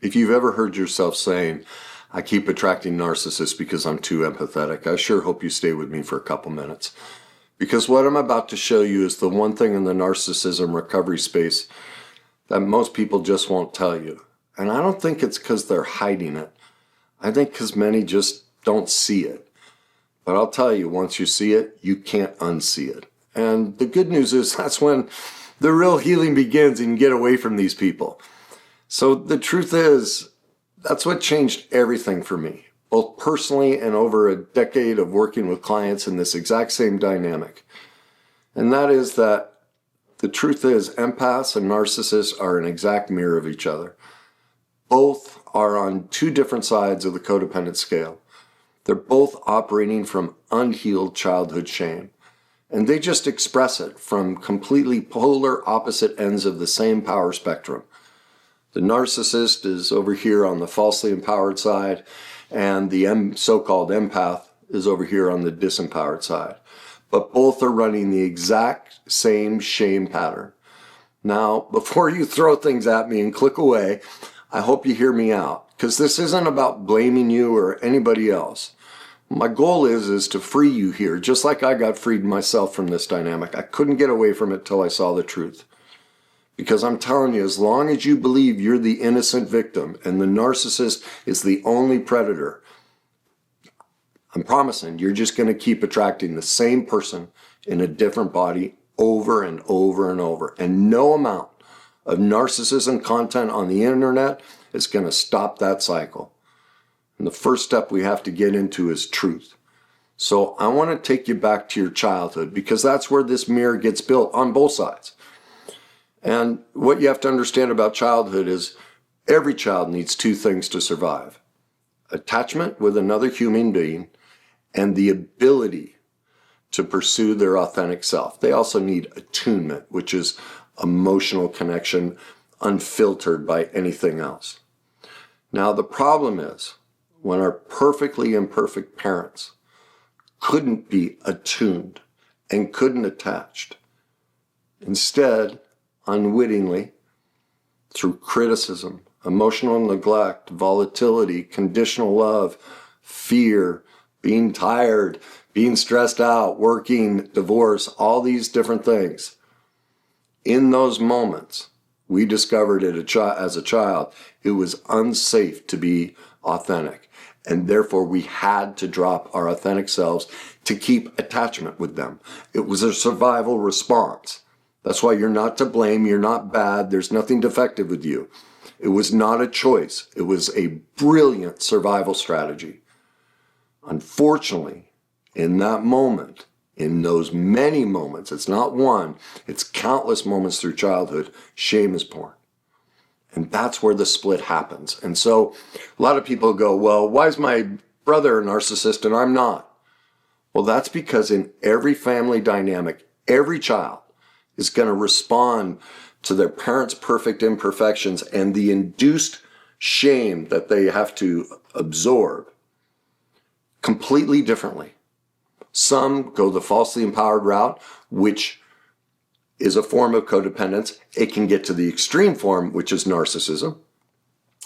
If you've ever heard yourself saying, I keep attracting narcissists because I'm too empathetic, I sure hope you stay with me for a couple minutes. Because what I'm about to show you is the one thing in the narcissism recovery space that most people just won't tell you. And I don't think it's because they're hiding it. I think because many just don't see it. But I'll tell you, once you see it, you can't unsee it. And the good news is that's when the real healing begins and you get away from these people. So the truth is, that's what changed everything for me, both personally and over a decade of working with clients in this exact same dynamic. And that is that the truth is empaths and narcissists are an exact mirror of each other. Both are on two different sides of the codependent scale. They're both operating from unhealed childhood shame. And they just express it from completely polar opposite ends of the same power spectrum. The narcissist is over here on the falsely empowered side, and the so-called empath is over here on the disempowered side. But both are running the exact same shame pattern. Now, before you throw things at me and click away, I hope you hear me out, because this isn't about blaming you or anybody else. My goal is to free you here, just like I got freed myself from this dynamic. I couldn't get away from it till I saw the truth. Because I'm telling you, as long as you believe you're the innocent victim and the narcissist is the only predator, I'm promising you're just going to keep attracting the same person in a different body over and over and over. And no amount of narcissism content on the internet is going to stop that cycle. And the first step we have to get into is truth. So I want to take you back to your childhood, because that's where this mirror gets built on both sides. And what you have to understand about childhood is every child needs two things to survive: attachment with another human being and the ability to pursue their authentic self. They also need attunement, which is emotional connection unfiltered by anything else. Now, the problem is when our perfectly imperfect parents couldn't be attuned and couldn't attached. Instead, unwittingly, through criticism, emotional neglect, volatility, conditional love, fear, being tired, being stressed out, working, divorce, all these different things. In those moments, we discovered as a child, it was unsafe to be authentic. And therefore, we had to drop our authentic selves to keep attachment with them. It was a survival response. That's why you're not to blame, you're not bad, there's nothing defective with you. It was not a choice. It was a brilliant survival strategy. Unfortunately, in that moment, in those many moments, it's not one, it's countless moments through childhood, shame is born. And that's where the split happens. And so a lot of people go, well, why is my brother a narcissist and I'm not? Well, that's because in every family dynamic, every child is going to respond to their parents' perfect imperfections and the induced shame that they have to absorb completely differently. Some go the falsely empowered route, which is a form of codependence. It can get to the extreme form, which is narcissism.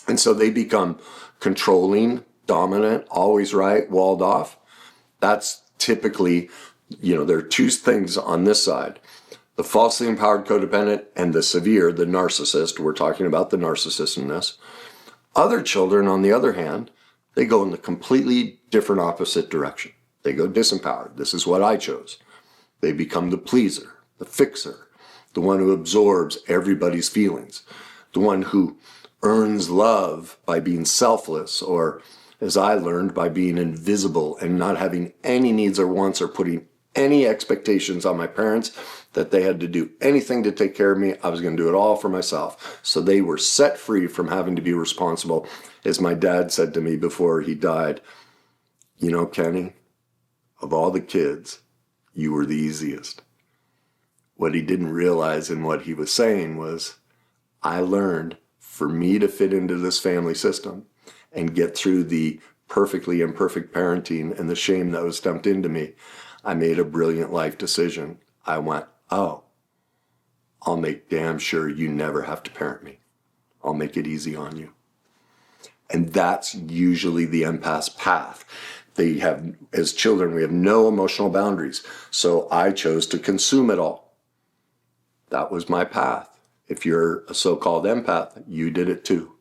And so they become controlling, dominant, always right, walled off. That's typically, there are two things on this side. The falsely empowered codependent and the severe, the narcissist. We're talking about the narcissist in this. Other children, on the other hand, they go in the completely different opposite direction. They go disempowered. This is what I chose. They become the pleaser, the fixer, the one who absorbs everybody's feelings, the one who earns love by being selfless, or, as I learned, by being invisible and not having any needs or wants or putting any expectations on my parents that they had to do anything to take care of me. I was going to do it all for myself. So they were set free from having to be responsible. As my dad said to me before he died, Kenny, of all the kids, you were the easiest. What he didn't realize in what he was saying was, I learned for me to fit into this family system and get through the perfectly imperfect parenting and the shame that was dumped into me, I made a brilliant life decision. I went, oh, I'll make damn sure you never have to parent me. I'll make it easy on you. And that's usually the empath's path. They have, as children, we have no emotional boundaries. So I chose to consume it all. That was my path. If you're a so-called empath, you did it too.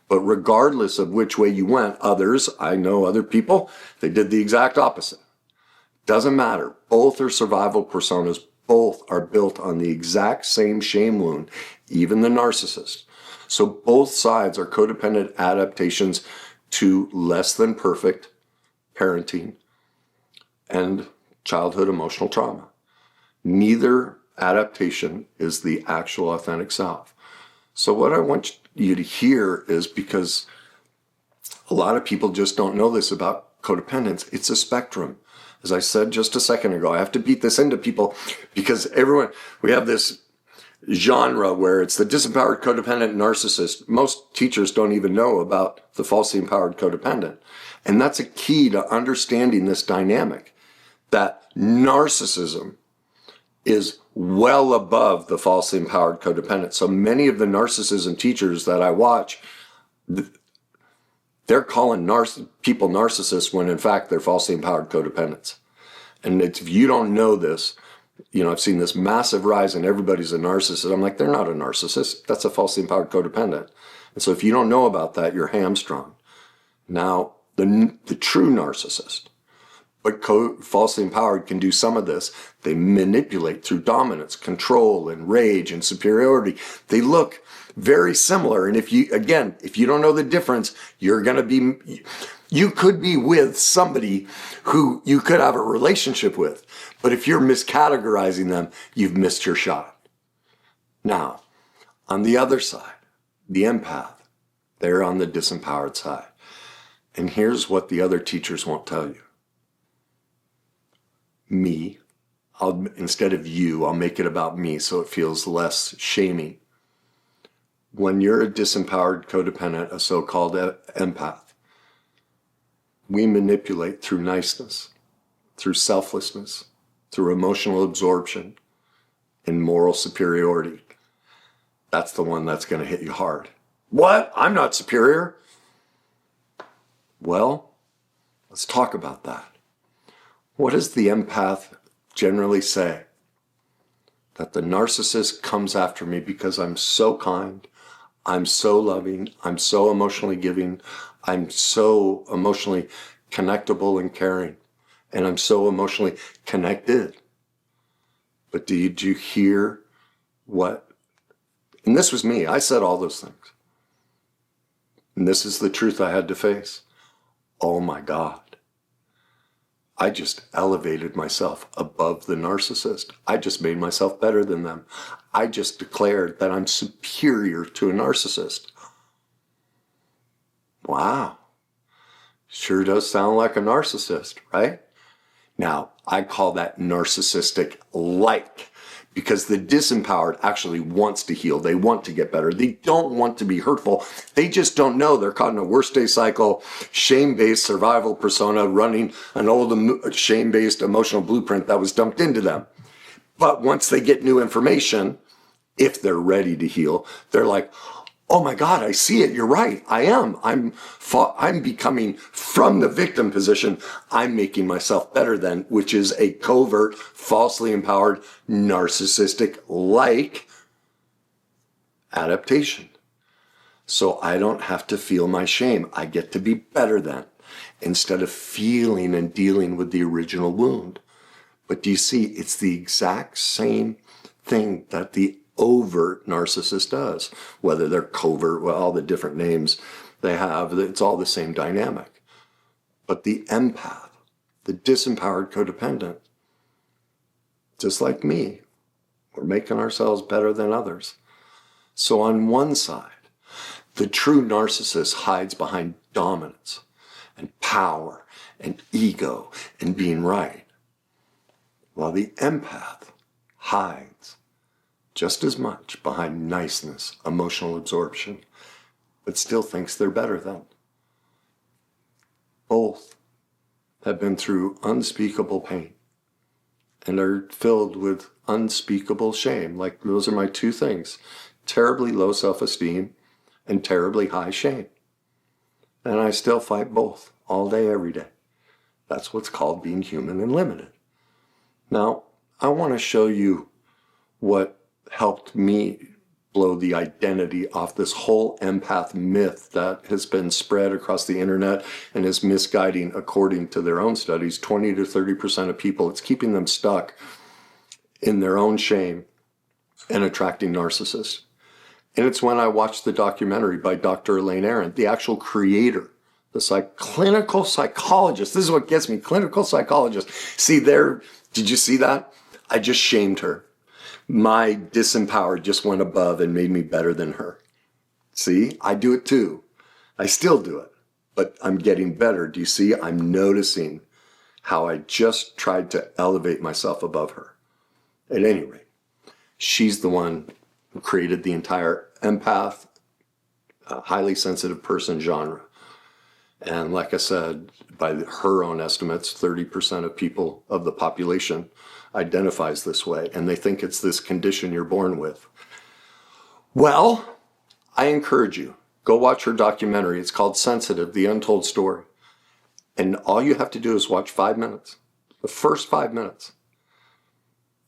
But regardless of which way you went, others, I know other people, they did the exact opposite. Doesn't matter. Both are survival personas. Both are built on the exact same shame wound, even the narcissist. So both sides are codependent adaptations to less than perfect parenting and childhood emotional trauma. Neither adaptation is the actual authentic self. So what I want you to hear is, because a lot of people just don't know this about codependence, it's a spectrum. As I said just a second ago, I have to beat this into people because we have this genre where it's the disempowered codependent narcissist. Most teachers don't even know about the falsely empowered codependent. And that's a key to understanding this dynamic, that narcissism is well above the falsely empowered codependent. So many of the narcissism teachers that I watch, they're calling people narcissists when in fact they're falsely empowered codependents. And if you don't know this, I've seen this massive rise in everybody's a narcissist. I'm like, they're not a narcissist. That's a falsely empowered codependent. And so if you don't know about that, you're hamstrung. Now, the true narcissist, but falsely empowered, can do some of this. They manipulate through dominance, control, and rage and superiority. They look very similar. And if you don't know the difference, you could be with somebody who you could have a relationship with. But if you're miscategorizing them, you've missed your shot. Now, on the other side, the empath, they're on the disempowered side. And here's what the other teachers won't tell you. Me, instead of you, I'll make it about me so it feels less shaming. When you're a disempowered codependent, a so-called empath, we manipulate through niceness, through selflessness, through emotional absorption, and moral superiority. That's the one that's going to hit you hard. What? I'm not superior. Well, let's talk about that. What does the empath generally say? That the narcissist comes after me because I'm so kind, I'm so loving, I'm so emotionally giving, I'm so emotionally connectable and caring, and I'm so emotionally connected. But did you hear what? And this was me. I said all those things. And this is the truth I had to face. Oh my God. I just elevated myself above the narcissist. I just made myself better than them. I just declared that I'm superior to a narcissist. Wow. Sure does sound like a narcissist, right? Now, I call that narcissistic-like, because the disempowered actually wants to heal. They want to get better. They don't want to be hurtful. They just don't know. They're caught in a worst day cycle, shame-based survival persona, running an old shame-based emotional blueprint that was dumped into them. But once they get new information, if they're ready to heal, they're like, oh my God, I see it. You're right. I am. I'm becoming from the victim position. I'm making myself better than, which is a covert, falsely empowered, narcissistic-like adaptation. So I don't have to feel my shame. I get to be better than, instead of feeling and dealing with the original wound. But do you see, it's the exact same thing that the overt narcissist does, whether they're covert, well, all the different names they have, it's all the same dynamic. But the empath, the disempowered codependent, just like me, we're making ourselves better than others. So on one side, the true narcissist hides behind dominance and power and ego and being right, while the empath hides just as much behind niceness, emotional absorption, but still thinks they're better than. Both have been through unspeakable pain and are filled with unspeakable shame. Like, those are my two things: terribly low self-esteem and terribly high shame. And I still fight both all day, every day. That's what's called being human and limited. Now, I want to show you what helped me blow the identity off this whole empath myth that has been spread across the internet and is misguiding, according to their own studies, 20 to 30% of people. It's keeping them stuck in their own shame and attracting narcissists. And it's when I watched the documentary by Dr. Elaine Aron, the actual creator, the clinical psychologist. This is what gets me, clinical psychologist. See there, did you see that? I just shamed her. My disempowered just went above and made me better than her. See, I do it too. I still do it, but I'm getting better. Do you see? I'm noticing how I just tried to elevate myself above her. At any rate, she's the one who created the entire empath, highly sensitive person genre. And like I said, by her own estimates, 30% of people of the population identifies this way, and they think it's this condition you're born with. Well, I encourage you, go watch her documentary. It's called Sensitive, The Untold Story. And all you have to do is watch 5 minutes. The first 5 minutes.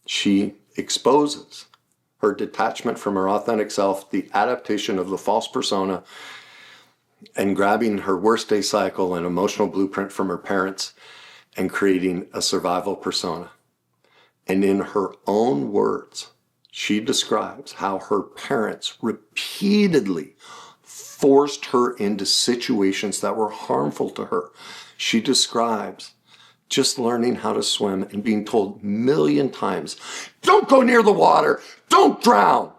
She exposes her detachment from her authentic self, the adaptation of the false persona, and grabbing her worst day cycle and emotional blueprint from her parents and creating a survival persona. And in her own words, she describes how her parents repeatedly forced her into situations that were harmful to her. She describes just learning how to swim and being told a million times, don't go near the water, don't drown.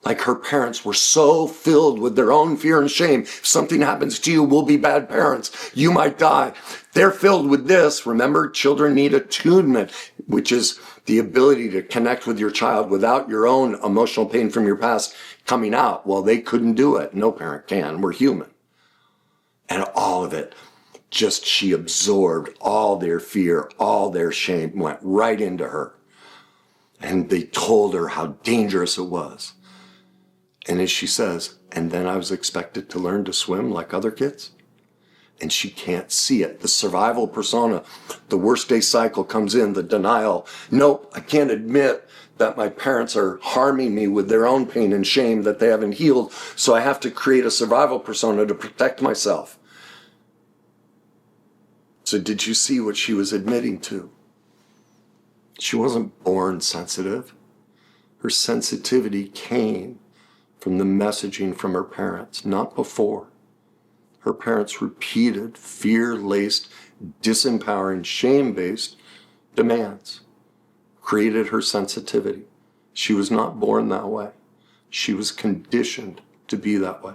Like her parents were so filled with their own fear and shame. If something happens to you, we'll be bad parents. You might die. They're filled with this. Remember, children need attunement, which is the ability to connect with your child without your own emotional pain from your past coming out. Well, they couldn't do it. No parent can. We're human. And all of it, just she absorbed all their fear, all their shame went right into her. And they told her how dangerous it was. And as she says, and then I was expected to learn to swim like other kids. And she can't see it. The survival persona, the worst day cycle comes in, the denial. Nope, I can't admit that my parents are harming me with their own pain and shame that they haven't healed. So I have to create a survival persona to protect myself. So did you see what she was admitting to? She wasn't born sensitive. Her sensitivity came from the messaging from her parents, not before. Her parents' repeated fear-laced, disempowering, shame-based demands created her sensitivity. She was not born that way. She was conditioned to be that way.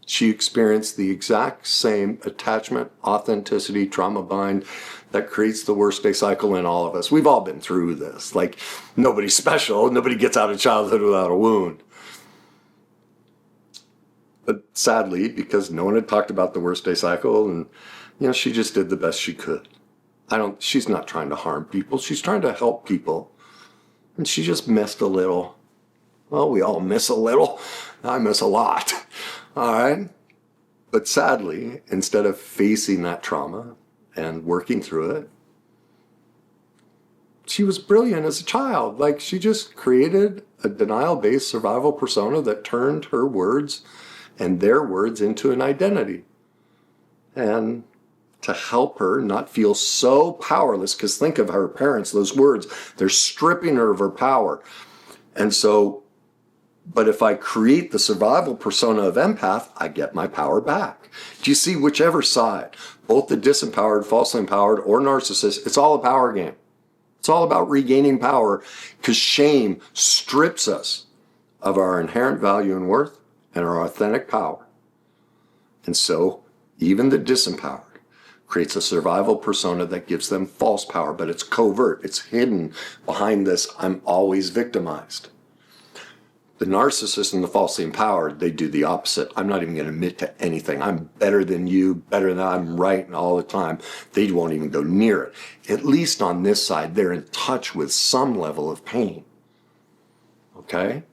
She experienced the exact same attachment, authenticity, trauma bind that creates the worst day cycle in all of us. We've all been through this. Like, nobody's special. Nobody gets out of childhood without a wound. But sadly, because no one had talked about the worst day cycle, and she just did the best she could. She's not trying to harm people. She's trying to help people. And she just missed a little. Well, we all miss a little. I miss a lot. All right? But sadly, instead of facing that trauma and working through it, she was brilliant as a child. Like, she just created a denial-based survival persona that turned her words and their words into an identity. And to help her not feel so powerless, because think of her parents, those words, they're stripping her of her power. And so, but if I create the survival persona of empath, I get my power back. Do you see whichever side, both the disempowered, falsely empowered, or narcissist, it's all a power game. It's all about regaining power, because shame strips us of our inherent value and worth and our authentic power. And so even the disempowered creates a survival persona that gives them false power, but it's covert, it's hidden behind this, I'm always victimized. The narcissist and the falsely empowered, they do the opposite. I'm not even going to admit to anything. I'm better than you, better than I'm right all the time. They won't even go near it. At least on this side, they're in touch with some level of pain. Okay?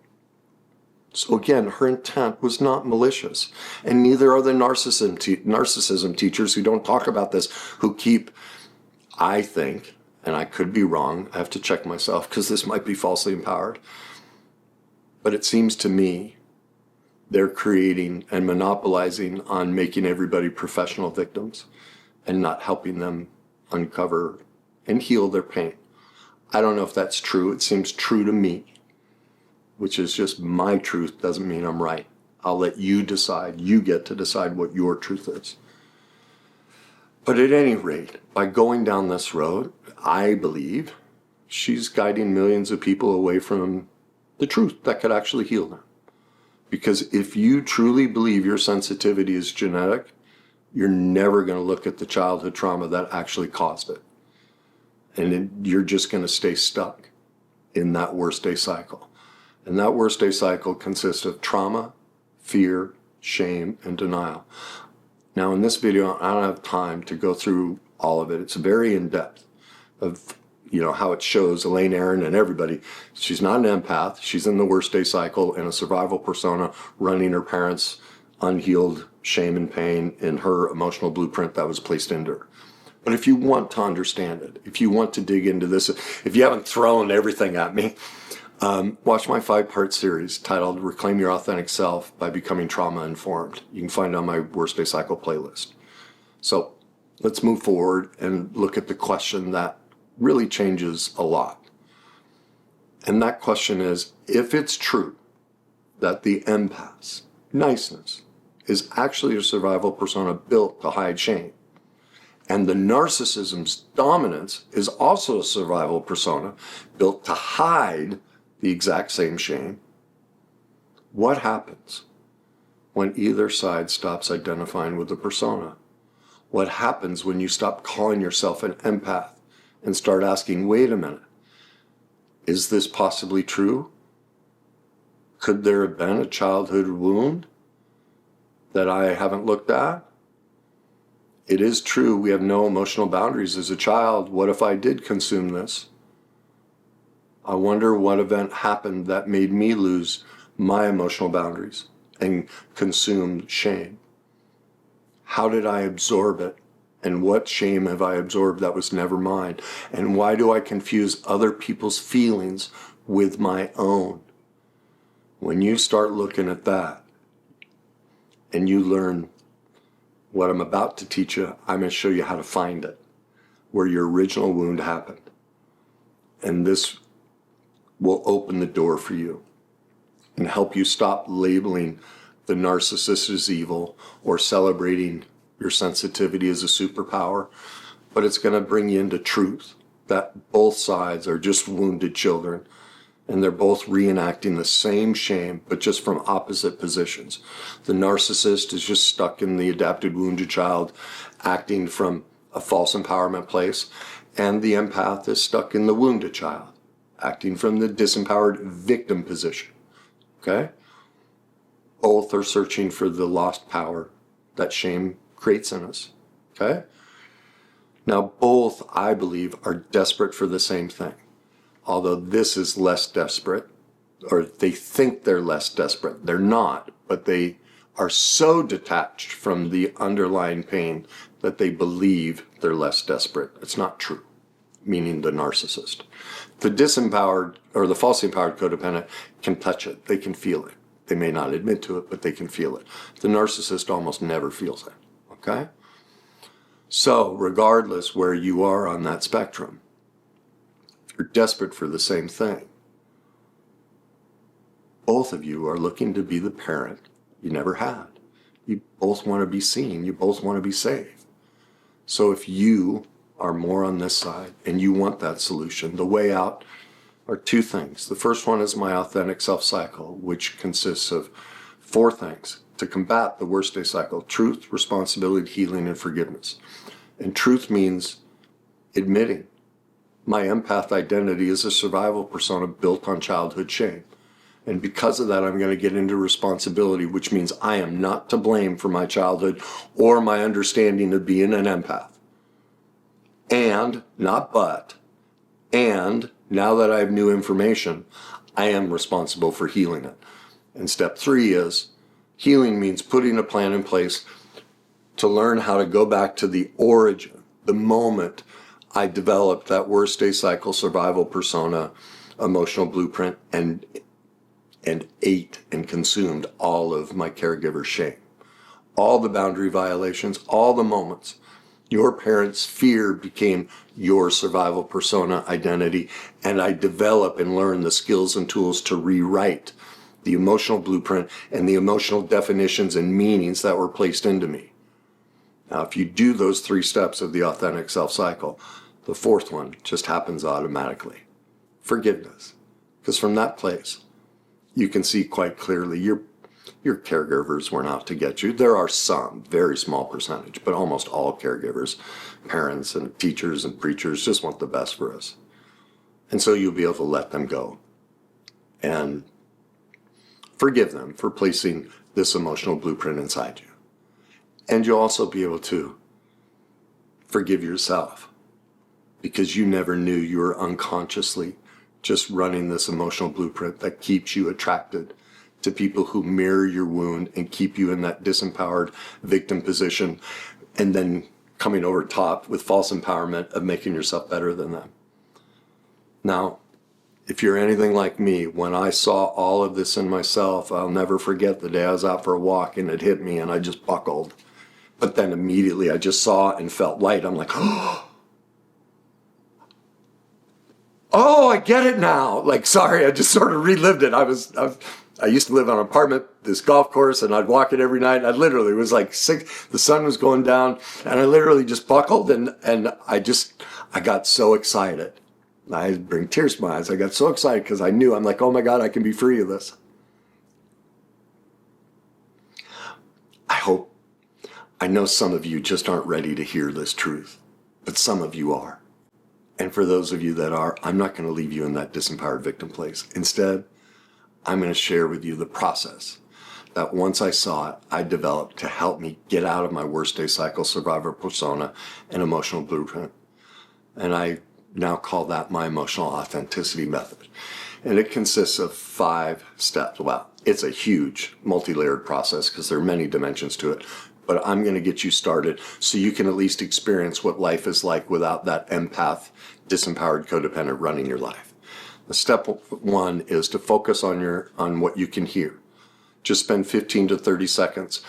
So again, her intent was not malicious. And neither are the narcissism teachers who don't talk about this, who keep, I think, and I could be wrong, I have to check myself because this might be falsely empowered, but it seems to me they're creating and monopolizing on making everybody professional victims and not helping them uncover and heal their pain. I don't know if that's true. It seems true to me, which is just my truth, doesn't mean I'm right. I'll let you decide. You get to decide what your truth is. But at any rate, by going down this road, I believe she's guiding millions of people away from the truth that could actually heal them. Because if you truly believe your sensitivity is genetic, you're never going to look at the childhood trauma that actually caused it. And you're just going to stay stuck in that worst day cycle. And that worst day cycle consists of trauma, fear, shame, and denial. Now in this video, I don't have time to go through all of it. It's very in-depth of how it shows Elaine Aron and everybody. She's not an empath. She's in the worst day cycle in a survival persona, running her parents' unhealed shame and pain in her emotional blueprint that was placed into her. But if you want to understand it, if you want to dig into this, if you haven't thrown everything at me, watch my 5-part series titled Reclaim Your Authentic Self by Becoming Trauma Informed. You can find it on my Worst Day Cycle playlist. So let's move forward and look at the question that really changes a lot. And that question is, if it's true that the empath's niceness is actually a survival persona built to hide shame, and the narcissism's dominance is also a survival persona built to hide the exact same shame, what happens when either side stops identifying with the persona? What happens when you stop calling yourself an empath and start asking, wait a minute, is this possibly true? Could there have been a childhood wound that I haven't looked at? It is true we have no emotional boundaries as a child. What if I did consume this? I wonder what event happened that made me lose my emotional boundaries and consume shame. How did I absorb it? And what shame have I absorbed that was never mine? And why do I confuse other people's feelings with my own? When you start looking at that and you learn what I'm about to teach you, I'm going to show you how to find it, where your original wound happened. And this will open the door for you and help you stop labeling the narcissist as evil or celebrating your sensitivity as a superpower. But it's going to bring you into truth that both sides are just wounded children, and they're both reenacting the same shame, but just from opposite positions. The narcissist is just stuck in the adapted wounded child, acting from a false empowerment place, and the empath is stuck in the wounded child, acting from the disempowered victim position. Okay? Both are searching for the lost power that shame creates in us. Okay? Now, both, I believe, are desperate for the same thing. Although this is less desperate, or they think they're less desperate. They're not, but they are so detached from the underlying pain that they believe they're less desperate. It's not true, meaning the narcissist. The disempowered or the falsely empowered codependent can touch it. They can feel it. They may not admit to it, but they can feel it. The narcissist almost never feels it. Okay? So, regardless where you are on that spectrum, if you're desperate for the same thing, both of you are looking to be the parent you never had. You both want to be seen. You both want to be safe. So if you are more on this side and you want that solution, the way out are 2 things. The first one is my authentic self cycle, which consists of 4 things to combat the worst day cycle: truth, responsibility, healing, and forgiveness. And truth means admitting my empath identity is a survival persona built on childhood shame. And because of that, I'm going to get into responsibility, which means I am not to blame for my childhood or my understanding of being an empath. And, not but, and now that I have new information, I am responsible for healing it. And step 3 is healing means putting a plan in place to learn how to go back to the origin, the moment I developed that worst day cycle survival persona, emotional blueprint, and ate and consumed all of my caregiver's shame. All the boundary violations, all the moments your parents' fear became your survival persona identity, and I develop and learn the skills and tools to rewrite the emotional blueprint and the emotional definitions and meanings that were placed into me. Now, if you do those 3 steps of the authentic self cycle, the 4th one just happens automatically. Forgiveness. Because from that place, you can see quite clearly your caregivers were not to get you. There are some, very small percentage, but almost all caregivers, parents and teachers and preachers just want the best for us. And so you'll be able to let them go and forgive them for placing this emotional blueprint inside you. And you'll also be able to forgive yourself because you never knew you were unconsciously just running this emotional blueprint that keeps you attracted to people who mirror your wound and keep you in that disempowered victim position, and then coming over top with false empowerment of making yourself better than them. Now, if you're anything like me, when I saw all of this in myself, I'll never forget the day I was out for a walk and it hit me and I just buckled. But then immediately I just saw and felt light. I'm like, oh, I get it now. Like, sorry, I just sort of relived it. I used to live on an apartment, this golf course, and I'd walk it every night. I literally was like 6, the sun was going down, and I literally just buckled, and I got so excited. I bring tears to my eyes. I got so excited because I knew, I'm like, oh my God, I can be free of this. I know some of you just aren't ready to hear this truth, but some of you are. And for those of you that are, I'm not going to leave you in that disempowered victim place. Instead, I'm going to share with you the process that once I saw it, I developed to help me get out of my worst day cycle survivor persona and emotional blueprint. And I now call that my emotional authenticity method. And it consists of 5 steps. Well, it's a huge multi-layered process because there are many dimensions to it. But I'm going to get you started so you can at least experience what life is like without that empath, disempowered codependent running your life. The step 1 is to focus on what you can hear. Just spend 15 to 30 seconds.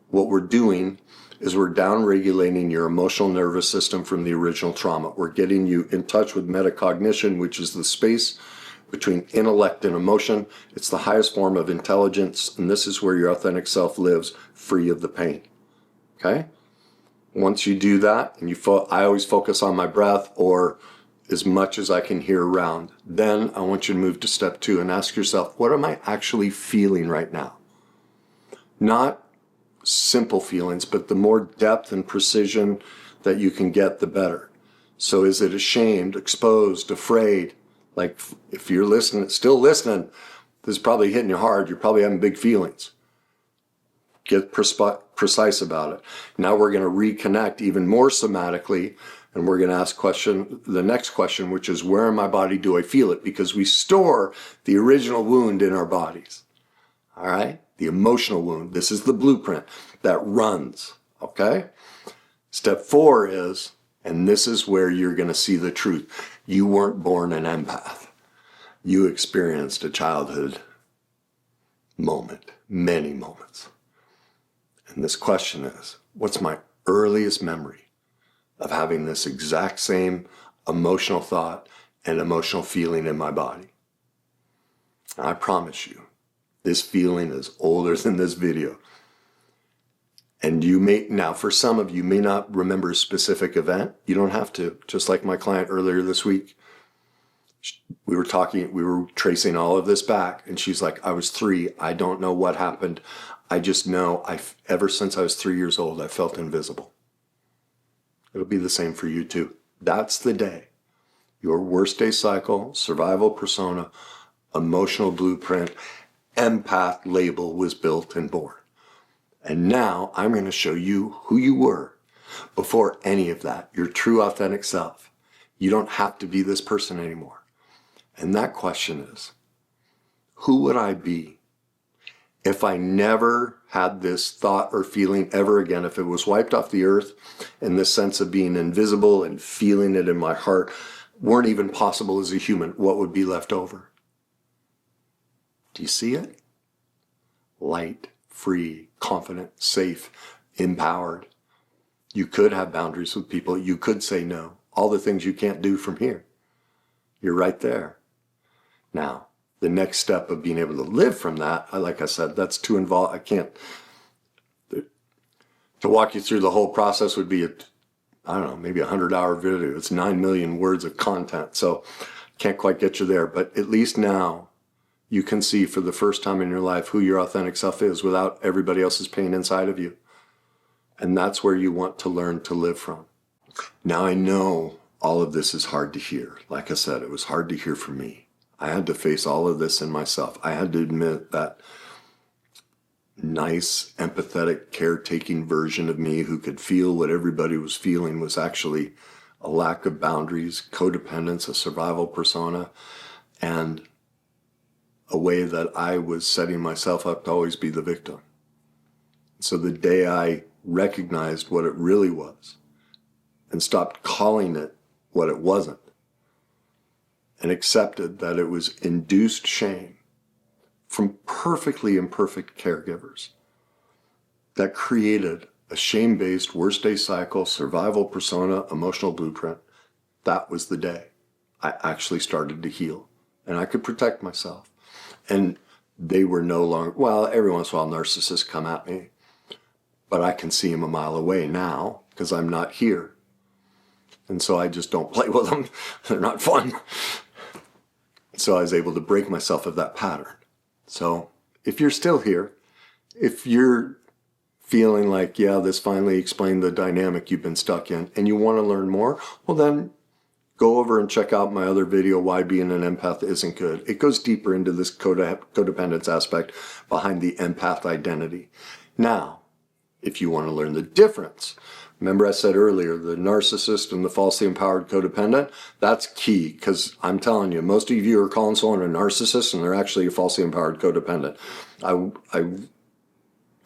What we're doing is we're down-regulating your emotional nervous system from the original trauma. We're getting you in touch with metacognition, which is the space between intellect and emotion. It's the highest form of intelligence, and this is where your authentic self lives, free of the pain. Okay? Once you do that, and I always focus on my breath or as much as I can hear around, then I want you to move to step 2 and ask yourself, what am I actually feeling right now? Not simple feelings, but the more depth and precision that you can get, the better. So is it ashamed, exposed, afraid? Like if you're listening, still listening, this is probably hitting you hard. You're probably having big feelings. Get precise about it. Now we're going to reconnect even more somatically, and we're going to ask the next question, which is, where in my body do I feel it? Because we store the original wound in our bodies. All right? The emotional wound. This is the blueprint that runs. Okay? Step 4 is, and this is where you're going to see the truth. You weren't born an empath. You experienced a childhood moment, many moments. And this question is, what's my earliest memory of having this exact same emotional thought and emotional feeling in my body? I promise you, this feeling is older than this video. And now for some of you may not remember a specific event. You don't have to. Just like my client earlier this week, we were tracing all of this back, and she's like, I was 3. I don't know what happened. I just know ever since I was 3 years old, I felt invisible. It'll be the same for you too. That's the day your worst day cycle, survival persona, emotional blueprint, empath label was built and born. And now I'm going to show you who you were before any of that, your true authentic self. You don't have to be this person anymore. And that question is, who would I be If I never had this thought or feeling ever again, if it was wiped off the earth and this sense of being invisible and feeling it in my heart weren't even possible as a human, what would be left over? Do you see it? Light, free, confident, safe, empowered. You could have boundaries with people. You could say no. All the things you can't do from here. You're right there. Now, the next step of being able to live from that, like I said, that's too involved. I can't. To walk you through the whole process would be, I don't know, maybe 100-hour video. It's 9 million words of content. So can't quite get you there. But at least now you can see for the first time in your life who your authentic self is without everybody else's pain inside of you. And that's where you want to learn to live from. Now I know all of this is hard to hear. Like I said, it was hard to hear for me. I had to face all of this in myself. I had to admit that nice, empathetic, caretaking version of me who could feel what everybody was feeling was actually a lack of boundaries, codependence, a survival persona, and a way that I was setting myself up to always be the victim. So the day I recognized what it really was and stopped calling it what it wasn't, and accepted that it was induced shame from perfectly imperfect caregivers that created a shame-based worst day cycle, survival persona, emotional blueprint, that was the day I actually started to heal and I could protect myself. And they were no longer, well, every once in a while narcissists come at me, but I can see them a mile away now because I'm not here. And so I just don't play with them. They're not fun. So I was able to break myself of that pattern. So if you're still here, if you're feeling like, yeah, this finally explained the dynamic you've been stuck in and you want to learn more, well then go over and check out my other video, Why Being an Empath Isn't Good. It goes deeper into this codependence aspect behind the empath identity. Now, if you want to learn the difference, remember I said earlier, the narcissist and the falsely empowered codependent, that's key because I'm telling you, most of you are calling someone a narcissist and they're actually a falsely empowered codependent. I'm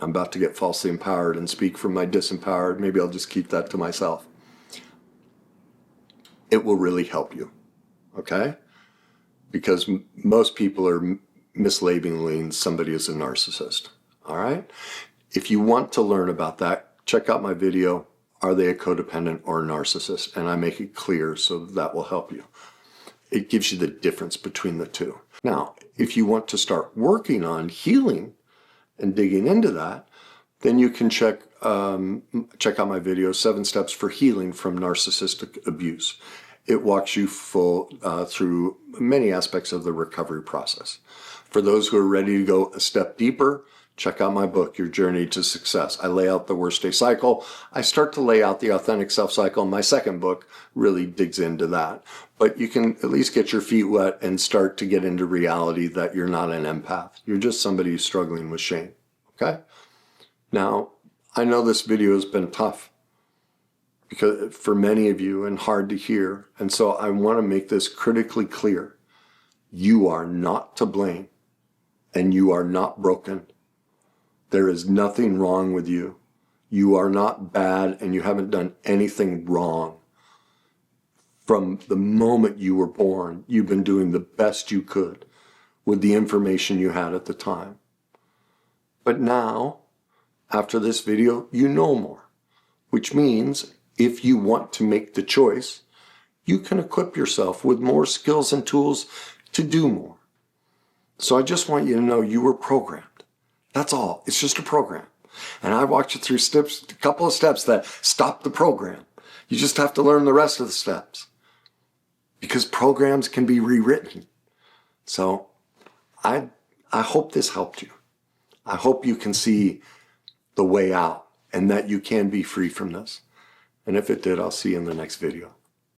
about to get falsely empowered and speak from my disempowered. Maybe I'll just keep that to myself. It will really help you, okay? Because most people are mislabeling somebody as a narcissist, all right? If you want to learn about that, check out my video, Are They a Codependent or a Narcissist? And I make it clear so that will help you. It gives you the difference between the two. Now, if you want to start working on healing and digging into that, then you can check out my video, 7 Steps for Healing from Narcissistic Abuse. It walks you through many aspects of the recovery process. For those who are ready to go a step deeper, check out my book, Your Journey to Success. I lay out the worst day cycle. I start to lay out the authentic self cycle. My second book really digs into that. But you can at least get your feet wet and start to get into reality that you're not an empath. You're just somebody who's struggling with shame. Okay? Now, I know this video has been tough because for many of you and hard to hear. And so I want to make this critically clear. You are not to blame and you are not broken. There is nothing wrong with you. You are not bad and you haven't done anything wrong. From the moment you were born, you've been doing the best you could with the information you had at the time. But now, after this video, you know more, which means if you want to make the choice, you can equip yourself with more skills and tools to do more. So I just want you to know you were programmed. That's all. It's just a program. And I walked you through a couple of steps that stop the program. You just have to learn the rest of the steps because programs can be rewritten. So I hope this helped you. I hope you can see the way out and that you can be free from this. And if it did, I'll see you in the next video.